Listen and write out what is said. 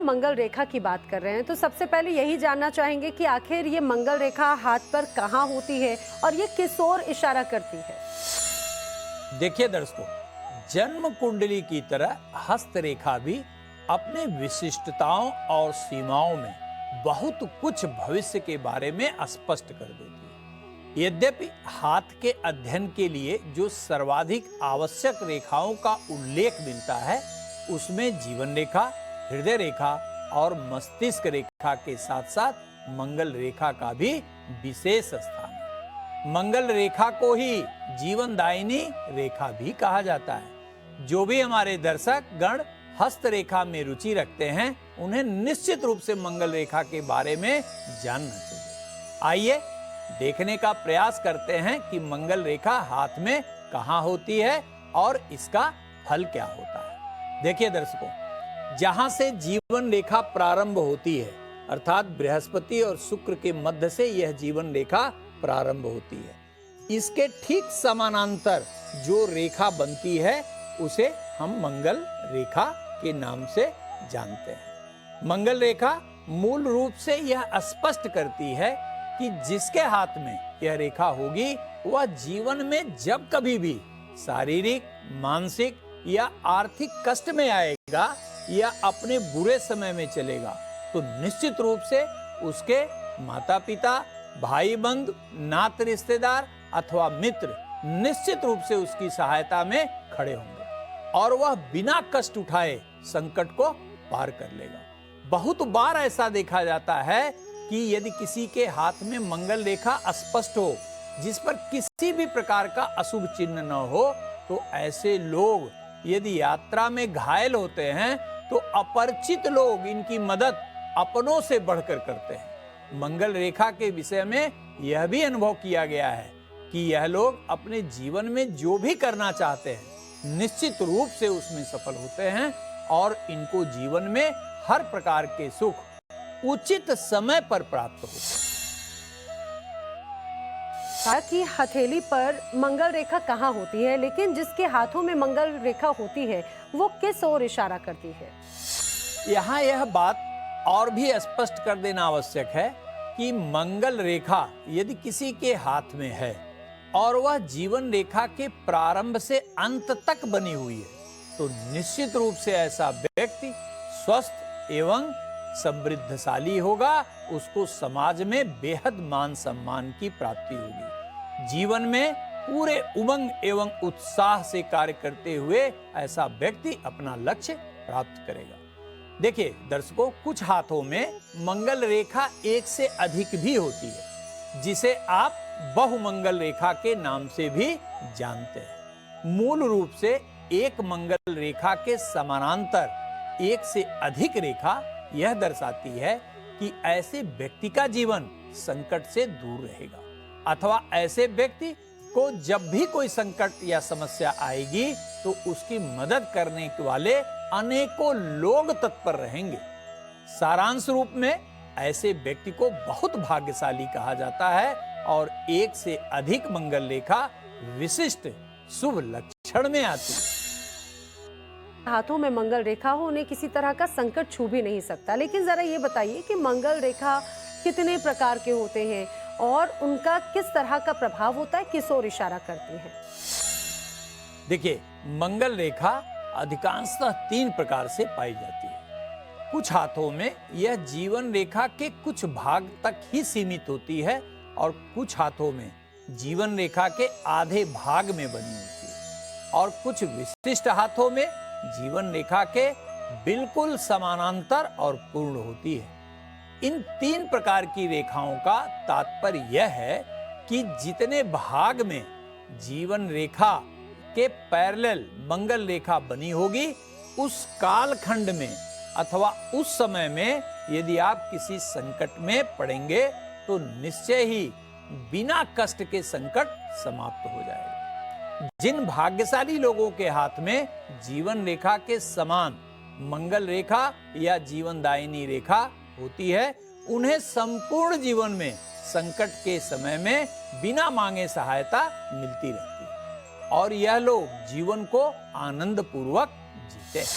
मंगल रेखा की बात कर रहे हैं तो सबसे पहले यही जानना चाहेंगे कि आखिर ये मंगल रेखा हाथ पर कहाँ होती है और ये किस ओर इशारा करती है। देखिए दर्शकों, जन्म कुंडली की तरह हस्त रेखा भी अपने विशिष्टताओं और सीमाओं में बहुत कुछ भविष्य के बारे में स्पष्ट कर देती है। यद्यपि हाथ के अध्ययन के लिए जो सर्वाधिक आवश्यक रेखाओं का उल्लेख मिलता है उसमें जीवन रेखा, हृदय रेखा और मस्तिष्क रेखा के साथ साथ मंगल रेखा का भी विशेष स्थान है। मंगल रेखा को ही जीवनदायिनी रेखा भी कहा जाता है। जो भी हमारे दर्शक गण हस्त रेखा में रुचि रखते हैं उन्हें निश्चित रूप से मंगल रेखा के बारे में जानना चाहिए। आइए देखने का प्रयास करते हैं कि मंगल रेखा हाथ में कहाँ होती है और इसका फल क्या होता है। देखिए दर्शकों, जहां से जीवन रेखा प्रारंभ होती है अर्थात बृहस्पति और शुक्र के मध्य से यह जीवन रेखा प्रारंभ होती है, इसके ठीक समानांतर जो रेखा बनती है उसे हम मंगल रेखा के नाम से जानते हैं। मंगल रेखा मूल रूप से यह स्पष्ट करती है कि जिसके हाथ में यह रेखा होगी वह जीवन में जब कभी भी शारीरिक, मानसिक या आर्थिक कष्ट में आएगा या अपने बुरे समय में चलेगा तो निश्चित रूप से उसके माता पिता, भाई बंधु, नात रिश्तेदार अथवा मित्र निश्चित रूप से उसकी सहायता में खड़े होंगे और वह बिना कष्ट उठाए संकट को पार कर लेगा। बहुत बार ऐसा देखा जाता है कि यदि किसी के हाथ में मंगल रेखा स्पष्ट हो जिस पर किसी भी प्रकार का अशुभ चिन्ह न हो तो ऐसे लोग यदि यात्रा में घायल होते हैं तो अपरिचित लोग इनकी मदद अपनों से बढ़कर करते हैं। मंगल रेखा के विषय में यह भी अनुभव किया गया है कि यह लोग अपने जीवन में जो भी करना चाहते हैं निश्चित रूप से उसमें सफल होते हैं और इनको जीवन में हर प्रकार के सुख उचित समय पर प्राप्त होते हैं। कि हथेली पर मंगल रेखा कहाँ होती है, लेकिन जिसके हाथों में मंगल रेखा होती है वो किस ओर इशारा करती है। यहाँ यह बात और भी स्पष्ट कर देना आवश्यक है कि मंगल रेखा यदि किसी के हाथ में है और वह जीवन रेखा के प्रारंभ से अंत तक बनी हुई है तो निश्चित रूप से ऐसा व्यक्ति स्वस्थ एवं समृद्धशाली होगा। उसको समाज में बेहद मान सम्मान की प्राप्ति होगी। जीवन में पूरे उमंग एवं उत्साह से कार्य करते हुए ऐसा व्यक्ति अपना लक्ष्य प्राप्त करेगा। देखिए दर्शकों, कुछ हाथों में मंगल रेखा एक से अधिक भी होती है जिसे आप बहुमंगल रेखा के नाम से भी जानते हैं। मूल रूप से एक मंगल रेखा के समानांतर एक से अधिक रेखा यह दर्शाती है कि ऐसे व्यक्ति का जीवन संकट से दूर रहेगा अथवा ऐसे व्यक्ति को जब भी कोई संकट या समस्या आएगी तो उसकी मदद करने वाले अनेकों लोग तत्पर रहेंगे। सारांश रूप में ऐसे व्यक्ति को बहुत भाग्यशाली कहा जाता है और एक से अधिक मंगल रेखा विशिष्ट शुभ लक्षण में आती है। हाथों में मंगल रेखा हो उन्हें किसी तरह का संकट छू भी नहीं सकता, लेकिन जरा ये बताइए कि मंगल रेखा कितने प्रकार के होते हैं और उनका किस तरह का प्रभाव होता है, किस ओर इशारा करती है। देखिए, मंगल रेखा अधिकांशतः 3 प्रकार से पाई जाती है। कुछ हाथों में यह जीवन रेखा के कुछ भाग तक ही सीमित होती है और कुछ हाथों में जीवन रेखा के आधे भाग में बनी होती है और कुछ विशिष्ट हाथों में जीवन रेखा के बिल्कुल समानांतर और पूर्ण होती है। इन 3 प्रकार की रेखाओं का तात्पर्य यह है कि जितने भाग में जीवन रेखा के पैरेलल मंगल रेखा बनी होगी उस कालखंड में अथवा उस समय में यदि आप किसी संकट में पड़ेंगे तो निश्चय ही बिना कष्ट के संकट समाप्त हो जाएगा। जिन भाग्यशाली लोगों के हाथ में जीवन रेखा के समान मंगल रेखा या जीवनदायिनी रेखा होती है उन्हें संपूर्ण जीवन में संकट के समय में बिना मांगे सहायता मिलती रहती है और यह लोग जीवन को आनंद पूर्वक जीते हैं।